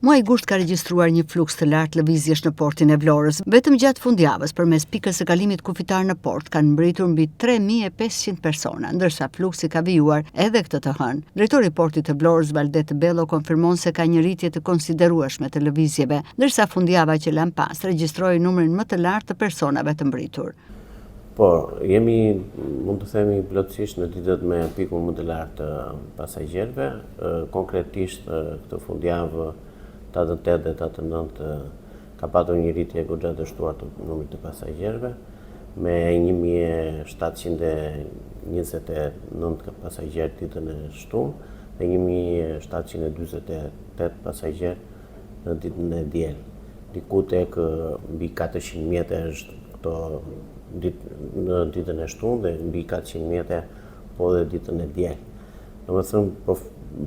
Muaji gusht ka regjistruar një fluks të lartë lëvizjesh në portin e Vlorës. Vetëm gjatë fundjavës, përmes pikës së kalimit kufitar në port, kanë mbritur mbi 3500 persona, ndërsa fluksi ka vijuar edhe këtë të hënë. Drejtori i portit të Vlorës, Valdet Bello, konfirmon se ka një rritje të konsiderueshme të lëvizjeve, ndërsa fundjava që lan pas regjistroi numrin më të lartë të personave të mbritur. Po, mund të themi plotësisht në ditët me pikun më të lartë të pasagjerëve. Konkretisht këtë fundjavë 88 dhe 89 ka patur një rritje goxha të shtuar të numrit të pasagjerëve me 1729 pasagjerë ditën e shtunë dhe 1748 pasagjerë në ditën e diel. Diku tek mbi 400 mjetë është këto në ditën e shtunë dhe mbi 400 mjetë po dhe ditën e diel. Domethënë, po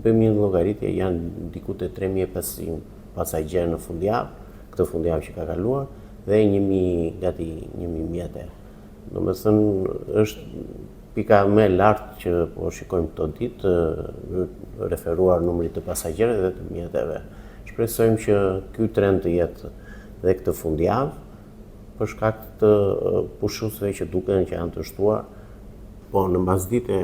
bëjmë një llogaritje, janë diku te 3500 pasagjerë në fundjavë, këtë fundjavë që ka kaluar, dhe gati 1000 mjetë. Domethënë, është pika më lartë që po shikojmë këto ditë, referuar numrit të pasagjerëve dhe të mjeteve. Shpresojmë që ky trend të jetë dhe këtë fundjavë, për shkak të pushuesve që duken që janë të shtuar. Po, në mbasdite,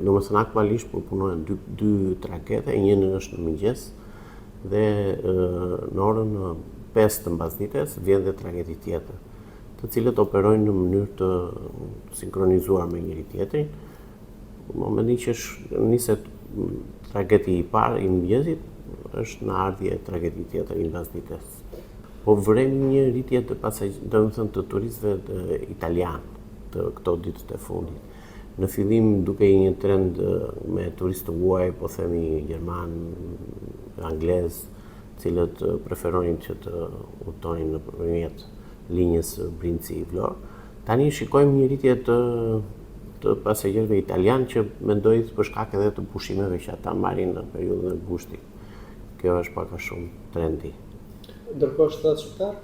domethënë aktualisht punojnë dy tragete, njëri është në mëngjes dhe në orën 5 të mbasdites vjen dhe trageti tjetër, të cilët operojnë në mënyrë të sinkronizuar me njëri tjetrin. Në momentin që niset trageti i parë i mëngjesit, është në ardhje trageti tjetër i mbasdites. Po vërejmë një rritje të domethënë të turistëve italian të këto ditët e fundit. Në fillim duke një trend me turistë huaj, po themi gjerman, anglez, cilët preferonin që të udhtonin nëpërmjet linjës Brinci-Vlorë. Tani shikojmë një rritje të pasagjerëve italian që mendoj për shkak edhe të pushimeve që ata marrin në periudhën e gushtit. Kjo është pak a shumë trendi. Ndërkohë shtetat shqiptar?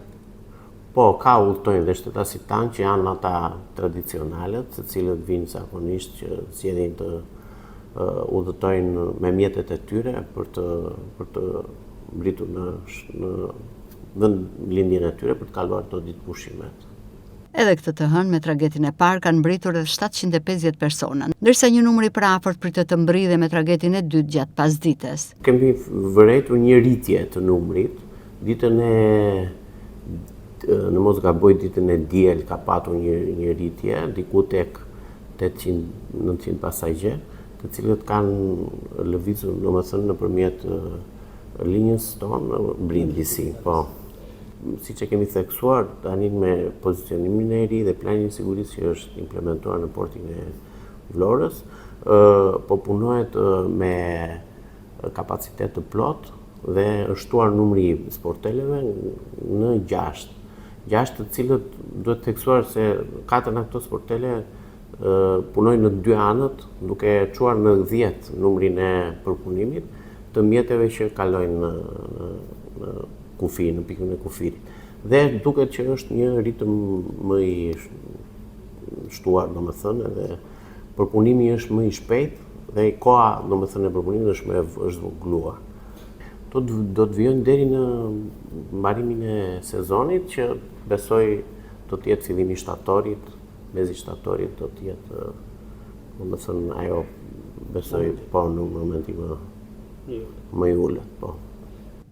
Po, ka udhtojnë dhe shtetasit tanë që janë ata tradicionalet, se cilët vinë zakonisht që zgjedhin të udhëtojnë me mjetet e tyre për të mbritur në vend lindjen e tyre për të kaluar të ditë pushimet. Edhe këtë të hënë me tragetin e parë kanë mbritur edhe 750 persona, ndërsa një numër i përafërt pritet të mbridhe me tragetin e dytë gjatë pasdites. Kemi vërejtur një rritje të numrit, ditën e në mos gaboj ditën e diel ka patur një rritje, diku tek 800-900 pasagjerë, të cilët kanë lëvizur, domethënë nëpërmjet linjës tonë Brindisi. Po, siç e kemi theksuar tani me pozicionimin e ri dhe planin e sigurisë që është implementuar në portin e Vlorës, po punohet me kapacitet të plot dhe është shtuar numri i sporteleve në 6. 6 të cilët duhet theksuar se 4 nga këto sportele punojnë në 2 anët, duke çuar në 10 numrin e përpunimit të mjeteve që kalojnë në kufi, në pikën e kufirit. Dhe duket që është një ritëm më i shtuar, domethënë, dhe përpunimi është më i shpejt dhe koha, domethënë, e përpunimit është më e zvogëluar. Do të vijojnë deri në mbarimin e sezonit që besoj do të jetë fillimi i shtatorit, mezi shtatorit do të jetë, domethënë, ajo besoj po në momentin më i ulët, po.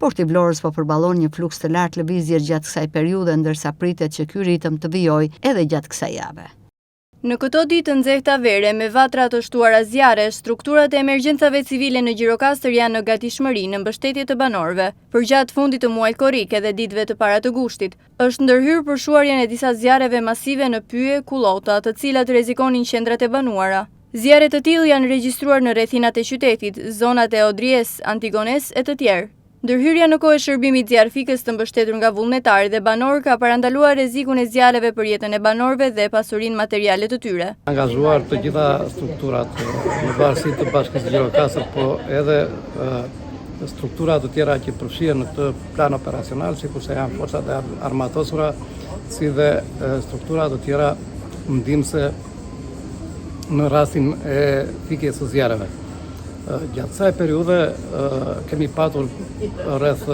Porti i Vlorës po përballon një fluks të lartë lëvizjesh gjatë kësaj periudhe, ndërsa pritet që ky ritëm të vijojë edhe gjatë kësaj jave. Në këto ditë të nxehta vere me vatra të shtuara zjarre, strukturat e emergjencave civile në Gjirokastër janë në gatishmëri në mbështetje të banorëve. Përgjatë fundit të muajit korrik edhe ditëve të para të gushtit, është ndërhyrë përshuarjen e disa zjarreve masive në Pyje, Kullota, të cilat rrezikonin qendrat e banuara. Zjarre të tillë janë regjistruar në rrethinat e qytetit, zonat e Odries, Antigones e të tjerë. Ndërhyrja në kohë e shërbimit zjarfikës të mbështetur nga vullnetarë dhe banorë ka parandaluar rrezikun e zjarreve për jetën e banorëve dhe pasurinë materiale të tyre. Angazhuar të gjitha strukturat në varësi të Bashkisë Gjirokastër, po edhe strukturat të tjera që përfshihen në këtë plan operacional, sikurse janë forcat e armatosura, si dhe strukturat të tjera ndihmëse në rastin e fikjes së zjarreve. Gjatë kësaj periudhe kemi patur rreth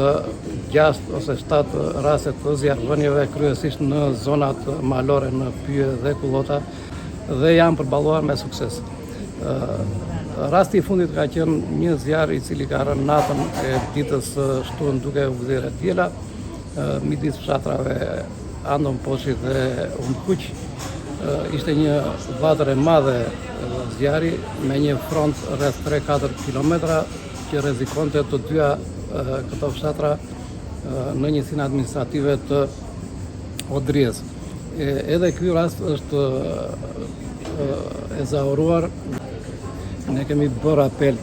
6 ose 7 raste të zjarrvënieve, kryesisht në zonat malore në Pyje dhe Kullota, dhe janë përballuar me sukses. Rasti i fundit ka qenë një zjarr i cili ka rënë natën e ditës shtunë duke u dhënë diela midis fshatrave Andon Poçi dhe Umkuq. Ishte një vatër e madhe zjarri me një front rreth 3-4 kilometra që rrezikonte të dyja këto fshatra në njësinë administrative të Odrijes. Edhe ky rast është e zahuruar. Ne kemi bërë apel,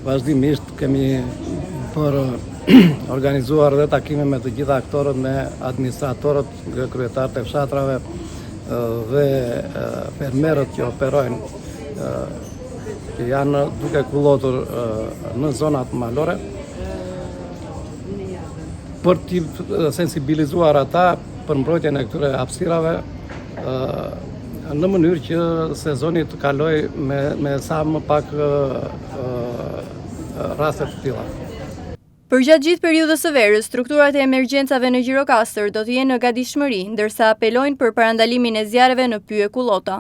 vazhdimisht kemi bërë organizuar dhe takime me të gjitha aktorët, me administratorët, kryetarët e fshatrave dhe fermerët që operojnë, që janë duke kullotur në zonat malore, për t'i sensibilizuar ata për mbrojtjen e këtyre hapësirave, në mënyrë që sezoni të kaloj me sa më pak raste të tilla. Përgjatë gjithë periudhës së verës, strukturat e emergjencave në Gjirokastër do të jenë në gatishmëri, ndërsa apelojnë për parandalimin e zjarreve në Pyje Kullota.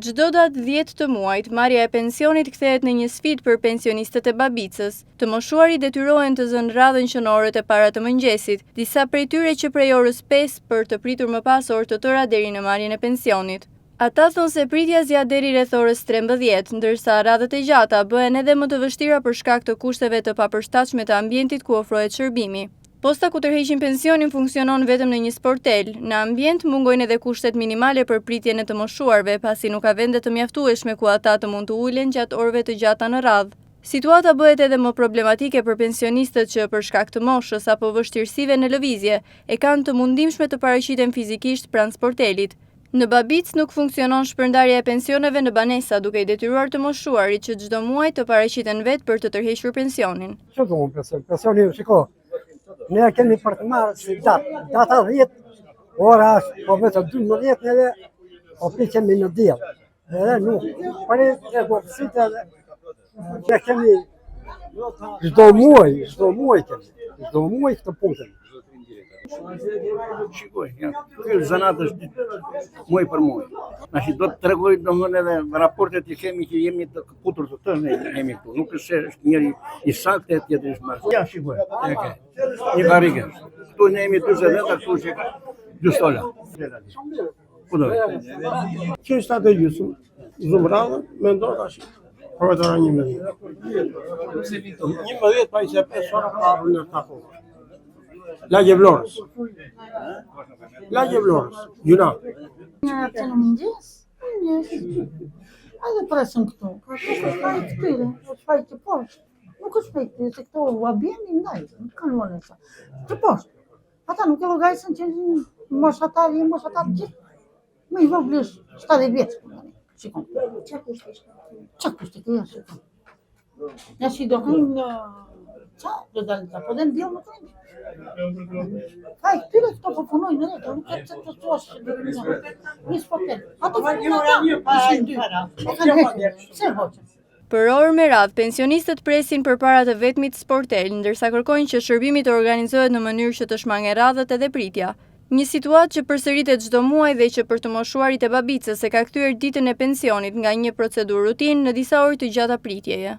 Çdo datë 10 të muajit, marrja e pensionit kthehet në një sfidë për pensionistët e Babicës. Të moshuarit detyrohen të zënë radhën qenorët e para të mëngjesit, disa prej tyre që prej orës 5 për të pritur më pas orë të tëra deri në marrjen e pensionit. Ata thonë se pritja zgjat deri rreth orës 13, ndërsa radhët e gjata bëhen edhe më të vështira për shkak të kushteve të papërshtatshme të ambientit ku ofrohet shërbimi. Posta ku tërheqin pensionin funksionon vetëm në një sportel. Në ambient mungojnë edhe kushtet minimale për pritjen e të moshuarve, pasi nuk ka vende të mjaftueshme ku ata të mund të ulen gjatë orëve të gjata në radhë. Situata bëhet edhe më problematike për pensionistët që për shkak të moshës apo vështirësive në lëvizje e kanë të mundimshme të paraqiten fizikisht pranë sportelit. Në Babic nuk funksionon shpërndarja e pensioneve në banesa, duke i detyruar të moshuarit që çdo muaj të paraqiten vetë për të tërhequr pensionin. Ne kemi për të marrë si data 10, ora është po vetëm 12 neve, po pikemi në diell. Edhe nuk, pari e bërësit edhe, ne kemi çdo muaj këtë punktën. Shikoj, ky zanat është muaj për muaj. Nashi do të tregoj domthonë edhe raportet që kemi që jemi të kaputur të tënë jemi këtu. Nuk është se është njëri i saktë tjetri është marrë. Ja, shikoj. Një karrige. Këtu ne jemi 40 metra, këtu është 2 stola. Ku do? Që është atë gjysmë? Zumrallë, mendoj tash. Profesora 11. 11 pa 25 ora pa në taku. Lagje Vlorës. Gjuna. Një të në mëngjes, edhe presën këtu. Ka të shpaj këtyre, shpaj të poshtë. Nuk është shpaj këtyre, se këto u abjeni ndaj, nuk kanë monesa. Të poshtë. Ata nuk e logajsën që moshatar gjithë. Me i voglesh 70 vjetë. Shikon. Qa kushtë ishte? Ja shi dohën qa, do dalë të po dhe në djelë më të rëndë. Kaj, këtyre këto po punojnë në reto, nuk e të të tuash një sportel. Ato punojnë ata, Për orë me radhë, pensionistët presin përpara të vetmit sportel, ndërsa kërkojnë që shërbimi të organizohet në mënyrë që të shmangë radhët edhe pritja. Një situatë që përsëritet çdo muaj dhe që për të moshuarit e Babicës e ka kthyer ditën e pensionit nga një procedurë rutinë në disa orë të gjata pritjeje.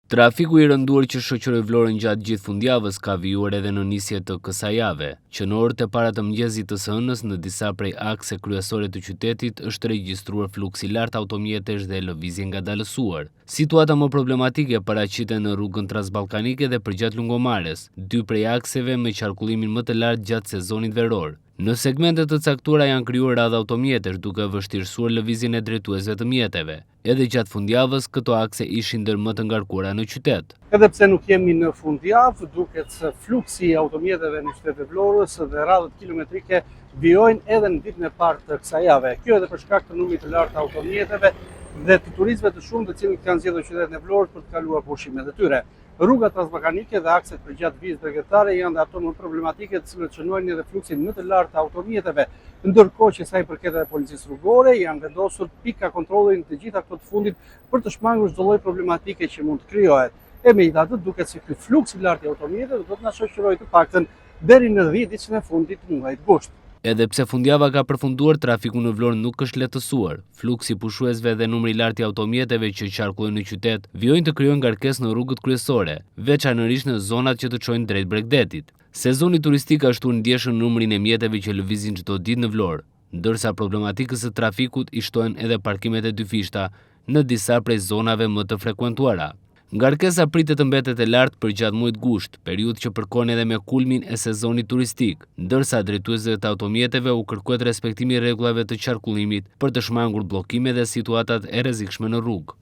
Trafiku i rënduar që shoqëroi Vlorën gjatë gjithë fundjavës ka vijuar edhe në nisje të kësaj jave, që në orët e para të mëngjesit të së hënës në disa prej akse kryesore të qytetit është regjistruar fluks i lartë automjetesh dhe lëvizje ngadalësuar. Situata më problematike paraqitet në rrugën transballkanike dhe përgjat Lungomares, dy prej akseve me qarkullimin më të lartë gjatë sezonit veror. Në segmentet të caktuara janë krijuar radhë automjetesh duke vështirësuar lëvizjen e drejtuesve të mjeteve. Edhe gjatë fundjavës këto akse ishin ndër më të ngarkuara në qytet. Edhe pse nuk jemi në fundjavë, duket se fluksi i automjeteve në qytetin e Vlorës dhe radhët kilometrike vijojnë edhe në ditën e parë të kësaj jave. Kjo edhe për shkak të numrit të lartë të automjeteve dhe të turistëve të shumë të cilët kanë zgjedhur qytetin e Vlorës për të kaluar pushimet e tyre. Rruga transballkanike dhe akset përgjatë vijës tregtare janë ato më problematike të cilët shënojnë edhe fluksin më të lartë të automjeteve, ndërkohë që sa i përket edhe policisë rrugore janë vendosur pika kontrolli në të gjitha këto të fundit për të shmangur çdo lloj problematike që mund të krijohet. E megjithatë duket se ky fluks i lartë i automjeteve do të na shoqërojë të paktën deri në 10 ditën e fundit të muajit gusht. Edhe pse fundjava ka përfunduar, trafiku në Vlorë nuk është lehtësuar. Fluksi pushuesve dhe numri i lartë i automjeteve që qarkullojnë në qytet vijojnë të krijojnë ngarkesë në rrugët kryesore, veçanërisht në zonat që të çojnë drejt Bregdetit. Sezoni turistik ashtu ndjeshën numrin e mjeteve që lëvizin çdo ditë në Vlorë, ndërsa problematikës së trafikut i shtohen edhe parkimet e dyfishta në disa prej zonave më të frekuentuara. Ngarkesa pritet të mbetet e lartë për gjatë muajit gusht, periudhë që përkon edhe me kulmin e sezonit turistik, ndërsa drejtuesve të automjeteve u kërkohet respektimi i rregullave të qarkullimit për të shmangur bllokime dhe situatat e rrezikshme në rrugë.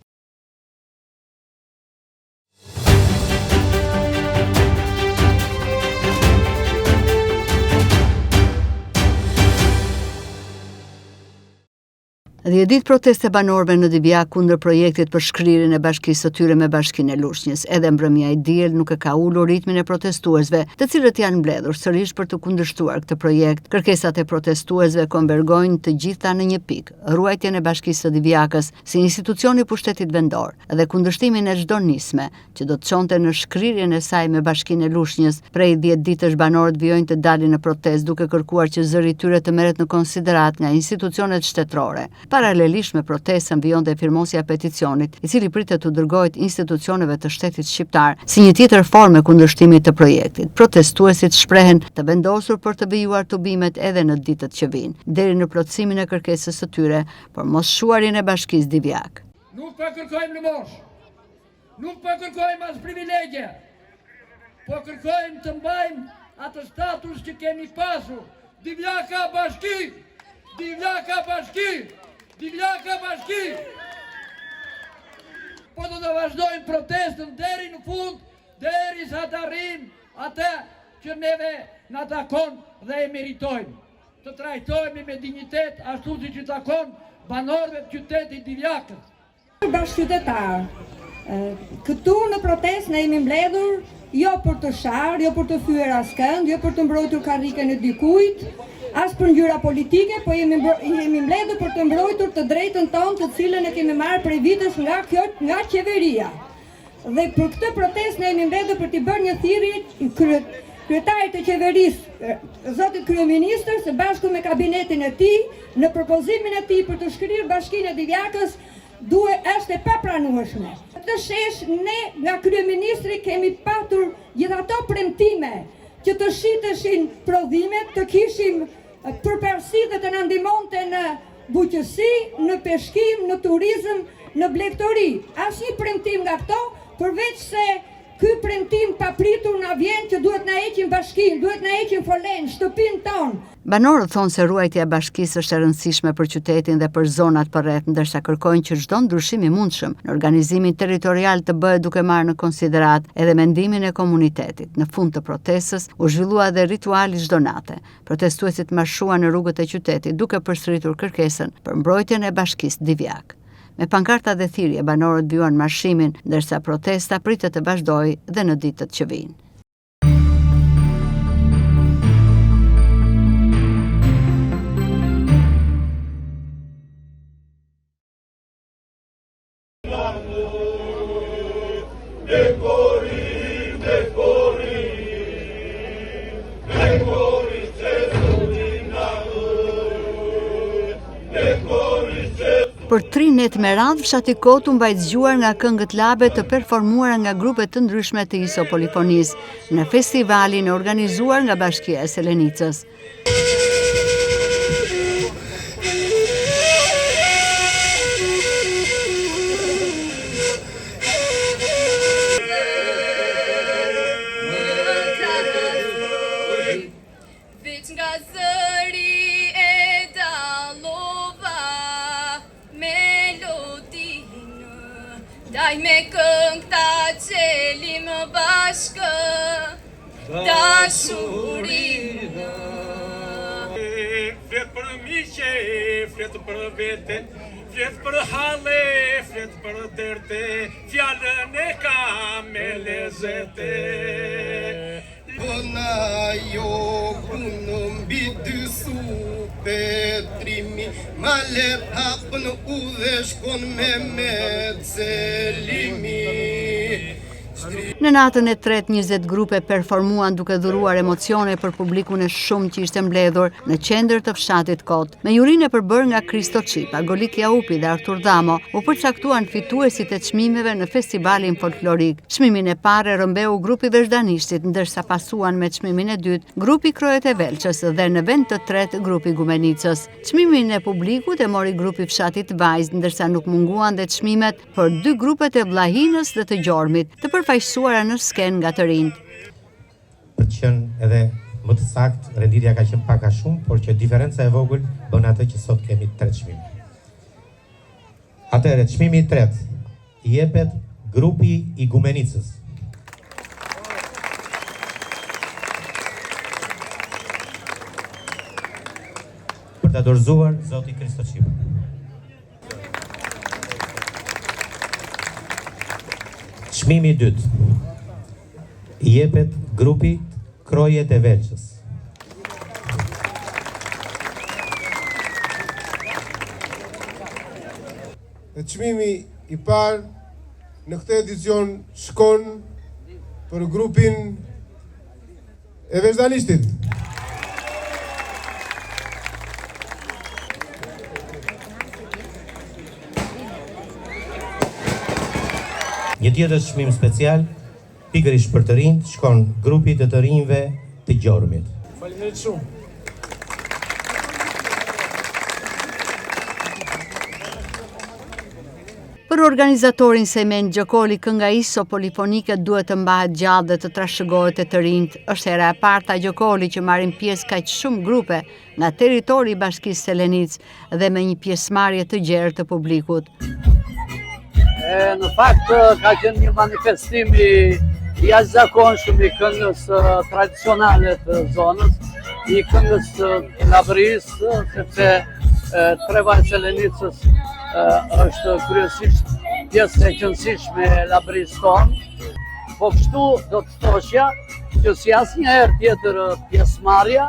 Dhe ditë proteste banorëve në Divjak kundër projektit për shkrirjen e bashkisë së tyre me Bashkinë e Lushnjës. Edhe mbrëmja e diel nuk e ka ulur ritmin e protestuesve, të cilët janë mbledhur sërish për të kundërshtuar këtë projekt. Kërkesat e protestuesve konvergojnë të gjitha në një pikë: ruajtjen e Bashkisë së Divjakës si institucioni i pushtetit vendor dhe kundërshtimin e çdo nisme që do të çonte në shkrirjen e saj me Bashkinë e Lushnjës. Prej 10 ditësh banorët vijojnë të dalin në protestë duke kërkuar që zëri i tyre të merret në konsiderat nga institucionet shtetërore. Paralelisht me protestën vijonte firmosja e peticionit, i cili pritet të dërgohet institucioneve të shtetit shqiptar si një tjetër formë kundërshtimi të projektit. Protestuesit shprehen të vendosur për të vijuar tubimet edhe në ditët që vijnë, deri në plotësimin e kërkesës së tyre për moshuarjen e Bashkisë Divjak. Nuk po kërkojmë lëmosh, nuk po kërkojmë as privilegje, po kërkojmë të mbajmë atë status që kemi pasur. Divjaka bashki! Divjaka bashki! Divjaka bashki! Po do të vazhdojmë protestën deri në fund, deri sa të arrijmë atë që neve na takon dhe e meritojmë. Të trajtojmë me dinjitet ashtu siç i takon banorëve të qytetit Divjakës. Bashkëqytetar, këtu në protestë ne jemi mbledhur jo për të sharë, jo për të thyer askënd, jo për të mbrojtur karrikën e dikujt, as për ngjyra politike, po jemi mbledhur për të mbrojtur të drejtën tonë, të cilën e kemi marrë prej vitesh nga qeveria. Dhe për këtë protestë ne jemi mbledhur për t'i bërë një thirrje kryetarit të qeverisë, zotit kryeministër, së bashku me kabinetin e tij, në propozimin e tij për të shkrirë Bashkinë e Divjakës, është e papranueshme. Të shesh ne nga kryeministri kemi patur gjithë ato premtime që të shiteshin prodhimet, të kishim përparësi dhe të na ndihmonte në buqësi, në peshkim, në turizëm, në blegtori. Asnjë premtim nga këto, përveç se ky premtim papritur na vjen që duhet na heqin bashkinë, duhet na heqin folen, shtëpinë tonë. Banorët thonë se ruajtja e bashkisë është e rëndësishme për qytetin dhe për zonat përreth, ndërsa kërkojnë që çdo ndryshim i mundshëm në organizimin territorial të bëhet duke marrë në konsiderat edhe mendimin e komunitetit. Në fund të protestës u zhvillua edhe rituali çdo nate. Protestuesit marshuan në rrugët e qytetit duke përsëritur kërkesën për mbrojtjen e Bashkisë Divjak. Me pankarta dhe thirrje banorët vijuan marshimin, ndërsa protesta pritet të vazhdojë dhe në ditët që vijnë. Për 3 net me radhë, fshati Kotu mbajt zgjuar nga këngët labe të performuara nga grupe të ndryshme të ISO Polifonisë në festivalin e organizuar nga Bashkia e Selenicës. Nga zëri bashkë dashurinë. Flet për miqe, flet për vete, flet për hale, flet për derte, fjallën e ka me lezete. Bëna jo punë mbi dy supe trimi, ma let hapën u dhe shkon me celimi. Në natën e tretë 20 grupe performuan duke dhuruar emocione për publikun e shumë që ishte mbledhur në qendër të fshatit Kot. Me jurinë e përbërë nga Kristo Qipa, Golik Jaupi dhe Artur Damo u përcaktuan fituesit e çmimeve në festivalin folklorik. Çmimin e parë rëmbeu grupi Veshdanishtit, ndërsa pasuan me çmimin e dytë grupi Krojet e Velçës dhe në vend të tretë grupi Gumenicës. Çmimin e publikut e mori grupi fshatit Vajzë, ndërsa nuk munguan dhe çmimet për dy grupet e Vllahinës dhe të Gjormit, të përfaqësuara në sken nga të rinjt. Për të qenë edhe më të saktë, renditja ka qenë pak a shumë, por që diferenca e vogël bën atë që sot kemi 3 çmime. Atëherë, çmimi i tretë i jepet grupi i Gumenicës. Për ta dorëzuar zoti Kristo Qipa. Çmimi i dytë i jepet grupi Krojet e Velçës. Çmimi i parë në këtë edicion shkon për grupin e Veshdanishtit. Një tjetër çmim special, pikërisht për të rinjt, shkon grupit të rinjve të Gjormit. Faleminderit shumë. Për organizatorin Sejmen Gjokoli, kënga iso polifonike duhet të mbahet gjallë dhe të trashëgohet e të rinjt. Është hera e parë ta Gjokoli që marrin pjesë kaq shumë grupe nga territori i Bashkisë Selenicë dhe me një pjesëmarrje të gjerë të publikut. Në fakt ka qenë një manifestim i jashtëzakonshëm i këngës tradicionale të zonës, i këngës labërisë, sepse Treva e Selenicës është kryesisht pjesë e qëndësishme e labërisë tonë. Po kështu do të thoshja që si asnjëherë tjetër pjesëmarrja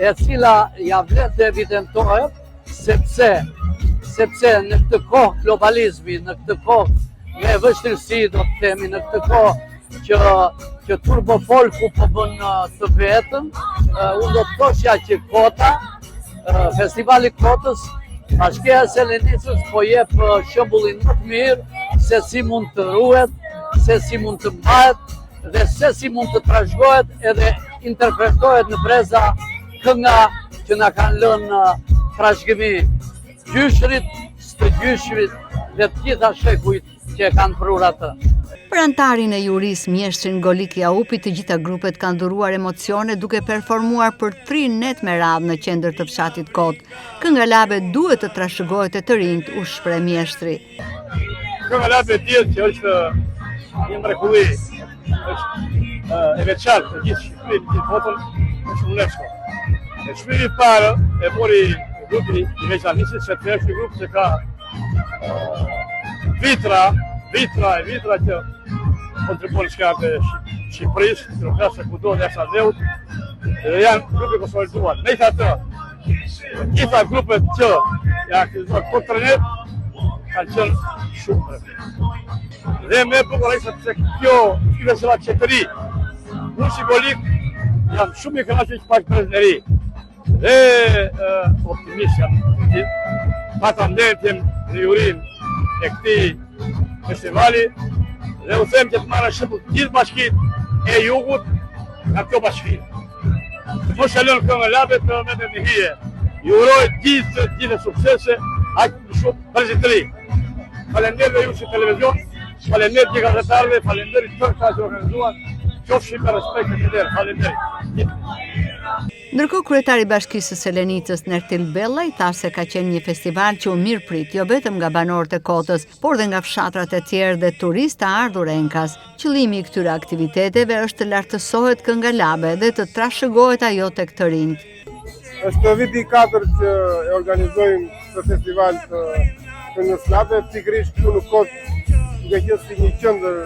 e cila ja vlet të evidentohet, sepse në këtë kohë globalizmi, në këtë kohë me vështirësi, do të themi, në këtë kohë që turbo folku po bën të vetën, unë do të thoshja që Kota, festivali Kotës, Bashkia e Selenicës po jep shembullin më të mirë se si mund të ruhet, se si mund të mbahet dhe se si mund të trashëgohet edhe interpretohet në breza kënga që na kanë lënë trashëgimi gjyshrit, së gjyshrit dhe të gjitha shekujt që e kanë prur atë. Për antarin e juris mjeshtrin Golik Jaupi, të gjitha grupet kanë dhuruar emocione duke performuar për 3 net me radhë në qendër të fshatit Kot. Kënga Labe duhet të trashëgohet e të rinjt, u shpreh mjeshtri. Kënga Labe dihet që është një mrekulli, është e veçantë të gjithë Shqipërinë, të gjithë botën, është UNESCO. Çmimi i parë e mori grupi i Veshdanishtit, që është një grup që ka vitra që kontribuon shkate Shqipërisë, Kërkasë, kudo dhe jashtë Azeut, dhe janë grupe konsoliduar. Me të gjitha grupet që janë aktivizuar për 3 net, kanë qenë shumë. Dhe me bukurisht se kjo festival qetëri, unë simbolik, jam shumë i kënaqur që pak prezenteri. Dhe optimist jam, patamendjem në jurim e këtij festivali, dhe u them që të marrë shembull gjithë bashkitë e jugut nga kjo bashki. Po shalon këngë Labe për me të hije. Ju uroj gjithë suksese, aq shumë prezenteri. Faleminderit ju si televizion, faleminderit gazetarëve, faleminderit për ta që organizuan. Qofshi me respekt e lider. Faleminderit. Ndërkohë, kryetari i Bashkisë së Selenicës Nertil Bellaj tha se ka qenë një festival që u mirëprit jo vetëm nga banorët e Kotës, por dhe nga fshatrat e tjerë dhe turistë të ardhur enkas. Qëllimi i këtyre aktiviteteve është të lartësohet kënga labe dhe të trashëgohet ajo tek të rinjt. Është viti i 4 që e organizojmë këtë festival të këngës labe, pikërisht këtu në Kotë, duke qenë si një qendër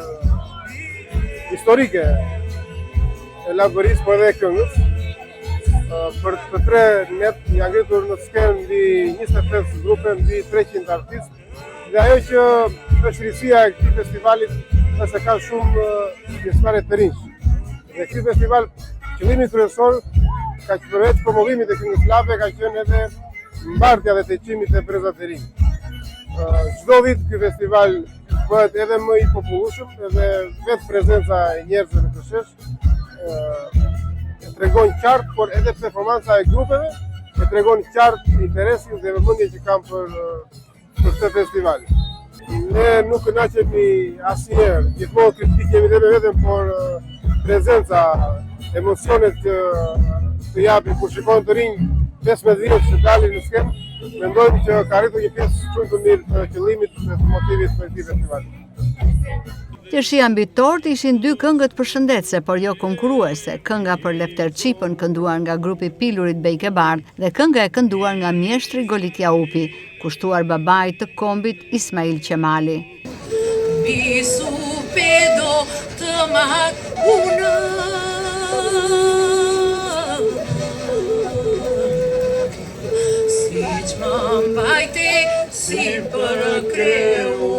historike e labërisë, por edhe e këngës. Për të 3 net janë ngritur në skenë mbi 25 grupe, mbi 300 artistë. Dhe ajo që është risia e këtij festivalit është se ka shumë pjesëmarrje të rinj. Dhe ky festival, qëllimi kryesor ka qenë përveç promovimit të këngës labe, ka qenë edhe mbartja dhe teqimit të brezat të rinj. Çdo vit ky festival bëhet edhe më i popullueshëm, edhe vetë prezenca e njerëzve në të shesh tregon qartë, por edhe performanca e grupeve e tregon qartë interesin dhe vëmendjen që kanë për këtë festival. Ne nuk kënaqemi asnjëherë, gjithmonë kritikemi dhe vetëm, por prezenca, emocionet që të japin kur shikojnë të rinj 15 vjet që dalin në skenë, mendojmë që ka arritur një pjesë shumë të mirë të qëllimit dhe të motivit për këtë festival. Që shi ambitor ishin 2 këngët përshëndetëse, por jo konkurruese, kënga për Lefter Çipën kënduar nga grupi Pilurit Bejke Bardh dhe kënga e kënduar nga mjeshtri Golitja Upi, kushtuar babait të kombit Ismail Qemali. Bisu pedo të makunë, si që më mbajti si për kreu.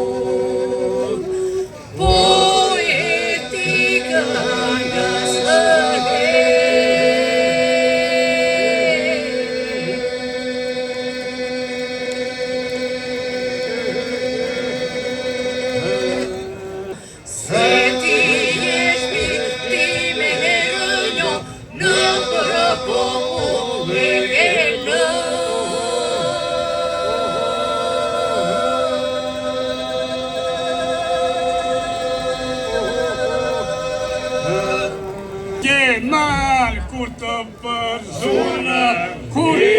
Kemal kur të përzuna, kur të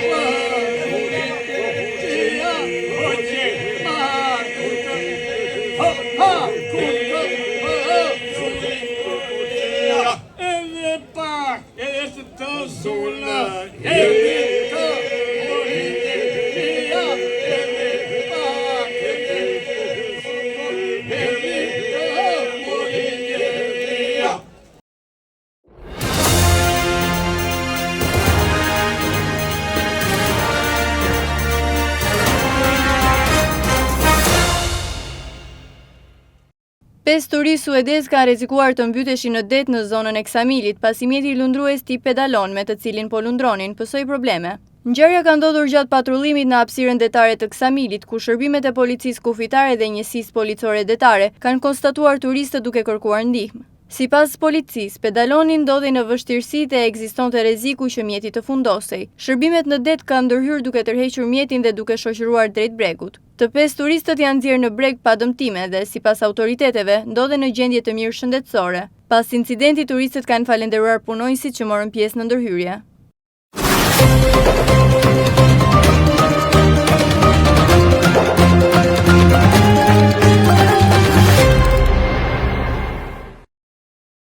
përzuna, o Kemal kur të përzuna, edhe pak, edhe të zuna, edhe të morinja, edhe pak, edhe të morinja. Pesë turistë suedez kanë rrezikuar të mbyteshin në det në zonën e Ksamilit pasi mjeti lundrues tip pedalon me të cilin po lundronin pësoi probleme. Ngjarja ka ndodhur gjatë patrullimit në hapësirën detare të Ksamilit, ku shërbimet e policisë kufitare dhe njësisë policore detare kanë konstatuar turistët duke kërkuar ndihmë. Sipas policisë, pedaloni ndodhej në vështirësitë e ekzistonte rreziku që mjeti të fundosej. Shërbimet në det kanë ndërhyrë duke tërhequr mjetin dhe duke shoqëruar drejt bregut. Të 5 turistët janë nxjerrë në breg pa dëmtime dhe sipas autoriteteve ndodhen në gjendje të mirë shëndetësore. Pas incidentit, turistët kanë falendëruar punonjësit që morën pjesë në ndërhyrje.